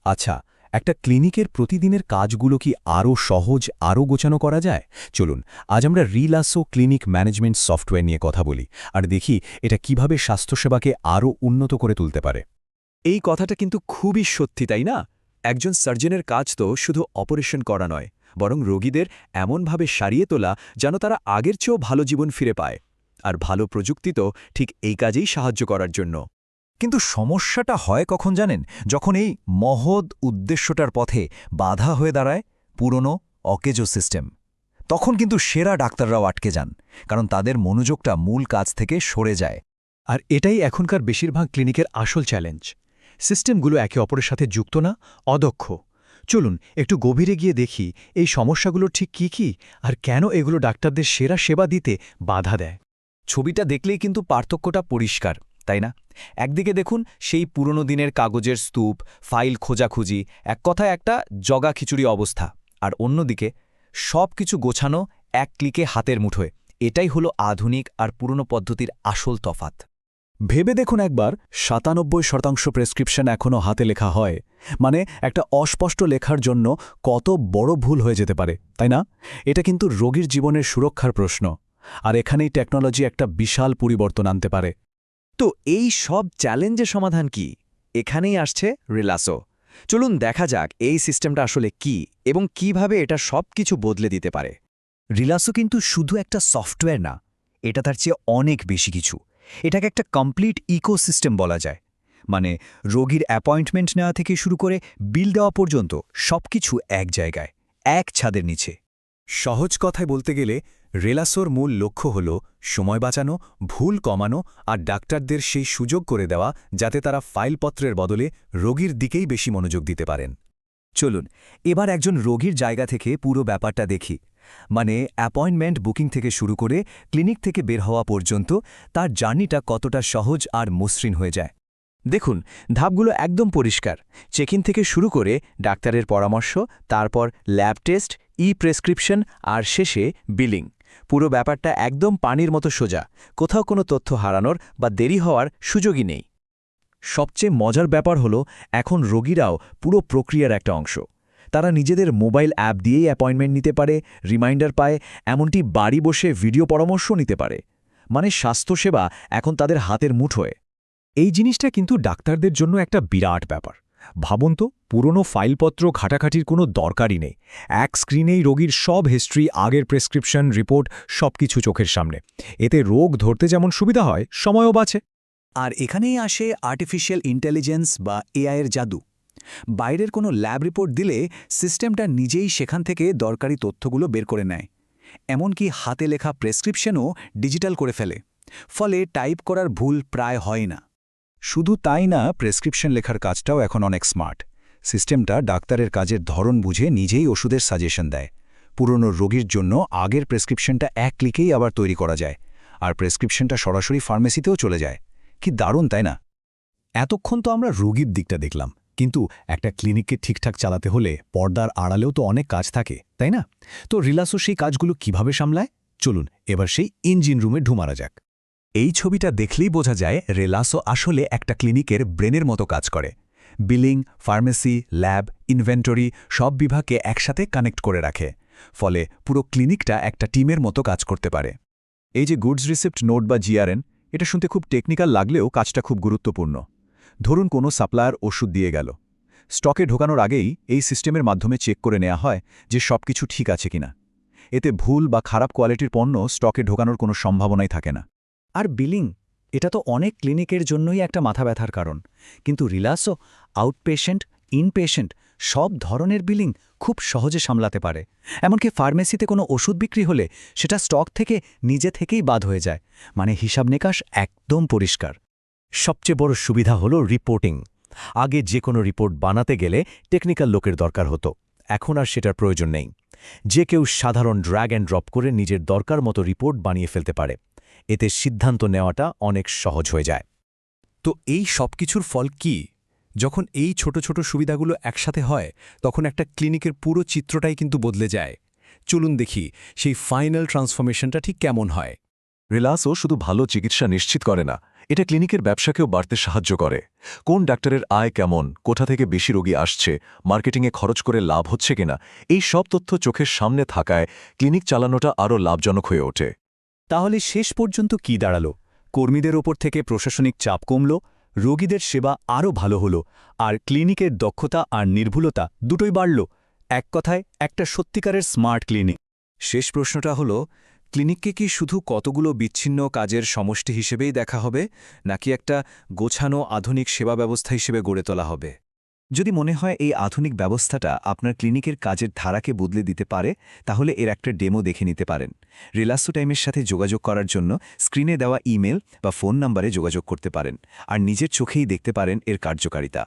আচ্ছা, একটা ক্লিনিকের প্রতিদিনের কাজগুলো কি আরও সহজ, আরও গোছানো করা যায়? চলুন, আজ আমরা রিলাসো ক্লিনিক ম্যানেজমেন্ট সফটওয়্যার নিয়ে কথা বলি আর দেখি এটা কিভাবে স্বাস্থ্যসেবাকে আরও উন্নত করে তুলতে পারে। এই কথাটা কিন্তু খুবই সত্যি, তাই না? একজন সার্জনের কাজ তো শুধু অপারেশন করা নয়, বরং রোগীদের এমনভাবে সারিয়ে তোলা যেন তারা আগের চেয়েও ভালো জীবন ফিরে পায়। আর ভালো প্রযুক্তি তো ঠিক এই কাজেই সাহায্য করার জন্য। কিন্তু সমস্যাটা হয় কখন জানেন? যখন এই মহৎ উদ্দেশ্যটার পথে বাধা হয়ে দাঁড়ায় পুরনো অকেজো সিস্টেম। তখন কিন্তু সেরা ডাক্তাররাও আটকে যান, কারণ তাদের মনোযোগটা মূল কাজ থেকে সরে যায়। আর এটাই এখনকার বেশিরভাগ ক্লিনিকের আসল চ্যালেঞ্জ। সিস্টেমগুলো একে অপরের সাথে যুক্ত না, অদক্ষ। চলুন একটু গভীরে গিয়ে দেখি এই সমস্যাগুলো ঠিক কি আর কেন এগুলো ডাক্তারদের সেরা সেবা দিতে বাধা দেয়। ছবিটা দেখলেই কিন্তু পার্থক্যটা পরিষ্কার, তাই না? একদিকে দেখুন সেই পুরনো দিনের কাগজের স্তূপ, ফাইল খোঁজাখুঁজি, এক কথায় একটা জগা খিচুড়ি অবস্থা। আর অন্যদিকে সব কিছু গোছানো এক ক্লিকে হাতের মুঠোয়। এটাই হলো আধুনিক আর পুরনো পদ্ধতির আসল তফাৎ। ভেবে দেখুন একবার, ৯৭% প্রেসক্রিপশন এখনও হাতে লেখা হয়। মানে একটা অস্পষ্ট লেখার জন্য কত বড় ভুল হয়ে যেতে পারে, তাই না? এটা কিন্তু রোগীর জীবনের সুরক্ষার প্রশ্ন। আর এখানেই টেকনোলজি একটা বিশাল পরিবর্তন আনতে পারে। তো এই সব চ্যালেঞ্জের সমাধান কি? এখানেই আসছে রিলাসো। চলুন দেখা যাক এই সিস্টেমটা আসলে কি এবং কিভাবে এটা সব কিছু বদলে দিতে পারে। রিলাসো কিন্তু শুধু একটা সফটওয়্যার না, এটা তার চেয়ে অনেক বেশি কিছু। এটাকে একটা কমপ্লিট ইকোসিস্টেম বলা যায়। মানে রোগীর অ্যাপয়েন্টমেন্ট নেওয়া থেকে শুরু করে বিল দেওয়া পর্যন্ত সবকিছু এক জায়গায়, এক ছাদের নিচে। সহজ কথায় বলতে গেলে রেলাসোর মূল লক্ষ্য হল সময় বাঁচানো, ভুল কমানো আর ডাক্তারদের সেই সুযোগ করে দেওয়া যাতে তারা ফাইলপত্রের বদলে রোগীর দিকেই বেশি মনোযোগ দিতে পারেন। চলুন এবার একজন রোগীর জায়গা থেকে পুরো ব্যাপারটা দেখি। মানে অ্যাপয়েন্টমেন্ট বুকিং থেকে শুরু করে ক্লিনিক থেকে বের হওয়া পর্যন্ত তার জার্নিটা কতটা সহজ আর মসৃণ হয়ে যায়। দেখুন, ধাপগুলো একদম পরিষ্কার। চেক ইন থেকে শুরু করে ডাক্তারের পরামর্শ, তারপর ল্যাব টেস্ট, প্রেসক্রিপশন আর শেষে বিলিং। পুরো ব্যাপারটা একদম পানির মতো সোজা। কোথাও কোনো তথ্য হারানোর বা দেরি হওয়ার সুযোগই নেই। সবচেয়ে মজার ব্যাপার হলো এখন রোগীরাও পুরো প্রক্রিয়ার একটা অংশ। তারা নিজেদের মোবাইল অ্যাপ দিয়েই অ্যাপয়েন্টমেন্ট নিতে পারে, রিমাইন্ডার পায়, এমনকি বাড়ি বসে ভিডিও পরামর্শ নিতে পারে। মানে স্বাস্থ্যসেবা এখন তাদের হাতের মুঠোয়। এই জিনিসটা কিন্তু ডাক্তারদের জন্য একটা বিরাট ব্যাপার। ভাবুন তো, পুরনো ফাইলপত্র ঘাটাঘাটির কোনো দরকারই নেই। এক স্ক্রিনেই রোগীর সব হিস্ট্রি, আগের প্রেসক্রিপশন, রিপোর্ট সবকিছু চোখের সামনে। এতে রোগ ধরতে যেমন সুবিধা হয়, সময়ও বাঁচে। আর এখানেই আসে আর্টিফিশিয়াল ইন্টেলিজেন্স বা এআইয়ের জাদু। বাইরের কোনো ল্যাব রিপোর্ট দিলে সিস্টেমটা নিজেই সেখান থেকে দরকারি তথ্যগুলো বের করে নেয়। এমনকি হাতে লেখা প্রেসক্রিপশনও ডিজিটাল করে ফেলে। ফলে টাইপ করার ভুল প্রায় হয় না। শুধু তাই না, প্রেসক্রিপশন লেখার কাজটাও এখন অনেক স্মার্ট। সিস্টেমটা ডাক্তারের কাজের ধরন বুঝে নিজেই ওষুধের সাজেশন দেয়। পুরনো রোগীর জন্য আগের প্রেসক্রিপশনটা এক ক্লিকেই আবার তৈরি করা যায়। আর প্রেসক্রিপশনটা সরাসরি ফার্মেসিতেও চলে যায়। কি দারুণ, তাই না? এতক্ষণ তো আমরা রোগীর দিকটা দেখলাম, কিন্তু একটা ক্লিনিককে ঠিকঠাক চালাতে হলে পর্দার আড়ালেও তো অনেক কাজ থাকে, তাই না? তো রিলাসো সেই কাজগুলো কিভাবে সামলায়? চলুন এবার সেই ইঞ্জিন রুমে ঢুমারা যাক। এই ছবিটা দেখলেই বোঝা যায় রেলাসো আসলে একটা ক্লিনিকের ব্রেনের মতো কাজ করে। বিলিং, ফার্মেসি, ল্যাব, ইনভেন্টরি সব বিভাগকে একসাথে কানেক্ট করে রাখে। ফলে পুরো ক্লিনিকটা একটা টিমের মতো কাজ করতে পারে। এই যে গুডস রিসিপ্ট নোট বা জিআরএন, এটা শুনতে খুব টেকনিক্যাল লাগলেও কাজটা খুব গুরুত্বপূর্ণ। ধরুন কোনো সাপ্লায়ার ওষুধ দিয়ে গেল, স্টকে ঢোকানোর আগেই এই সিস্টেমের মাধ্যমে চেক করে নেওয়া হয় যে সবকিছু ঠিক আছে কিনা। এতে ভুল বা খারাপ কোয়ালিটির পণ্য স্টকে ঢোকানোর কোনো সম্ভাবনাই থাকে না। আর বিলিং, এটা তো অনেক ক্লিনিকের জন্যই একটা মাথা ব্যথার কারণ। কিন্তু রিলাসো আউটপেশেন্ট, ইনপেশেন্ট সব ধরনের বিলিং খুব সহজে সামলাতে পারে। এমনকি ফার্মেসিতে কোনো ওষুধ বিক্রি হলে সেটা স্টক থেকে নিজে থেকেই বাদ হয়ে যায়। মানে হিসাব নিকাশ একদম পরিষ্কার। সবচেয়ে বড় সুবিধা হলো রিপোর্টিং। আগে যে কোনো রিপোর্ট বানাতে গেলে টেকনিক্যাল লোকের দরকার হতো, এখন আর সেটার প্রয়োজন নেই। যে কেউ সাধারণ ড্র্যাগ অ্যান্ড ড্রপ করে নিজের দরকার মতো রিপোর্ট বানিয়ে ফেলতে পারে। এতে সিদ্ধান্ত নেওয়াটা অনেক সহজ হয়ে যায়। তো এই সব কিছুর ফল কি? যখন এই ছোট ছোট সুবিধাগুলো একসাথে হয়, তখন একটা ক্লিনিকের পুরো চিত্রটাই কিন্তু বদলে যায়। চলুন দেখি সেই ফাইনাল ট্রান্সফরমেশনটা ঠিক কেমন হয়। রিলাসো শুধু ভালো চিকিৎসা নিশ্চিত করে না, এটা ক্লিনিকের ব্যবসাকেও বাড়তে সাহায্য করে। কোন ডাক্তারের আয় কেমন, কোথা থেকে বেশি রোগী আসছে, মার্কেটিংয়ে খরচ করে লাভ হচ্ছে কিনা, এই সব তথ্য চোখের সামনে থাকায় ক্লিনিক চালানোটা আরও লাভজনক হয়ে ওঠে। তাহলে শেষ পর্যন্ত কি দাঁড়ালো? কর্মীদের ওপর থেকে প্রশাসনিক চাপ কমল, রোগীদের সেবা আরও ভালো হলো, আর ক্লিনিকের দক্ষতা আর নির্ভুলতা দুটোই বাড়ল। এক কথায় একটা সত্যিকারের স্মার্ট ক্লিনিক। শেষ প্রশ্নটা হলো, ক্লিনিককে কি শুধু কতগুলো বিচ্ছিন্ন কাজের সমষ্টি হিসেবেই দেখা হবে, নাকি একটা গোছানো আধুনিক সেবা ব্যবস্থা হিসেবে গড়ে তোলা হবে? যদি মনে হয় এই আধুনিক ব্যবস্থাটা আপনার ক্লিনিকের কাজের ধারাকে বদলে দিতে পারে, তাহলে এর একটা ডেমো দেখে নিতে পারেন। রিলাসো টাইমের সাথে যোগাযোগ করার জন্য স্ক্রিনে দেওয়া ইমেল বা ফোন নম্বরে যোগাযোগ করতে পারেন, আর নিজের চোখেই দেখতে পারেন এর কার্যকারিতা।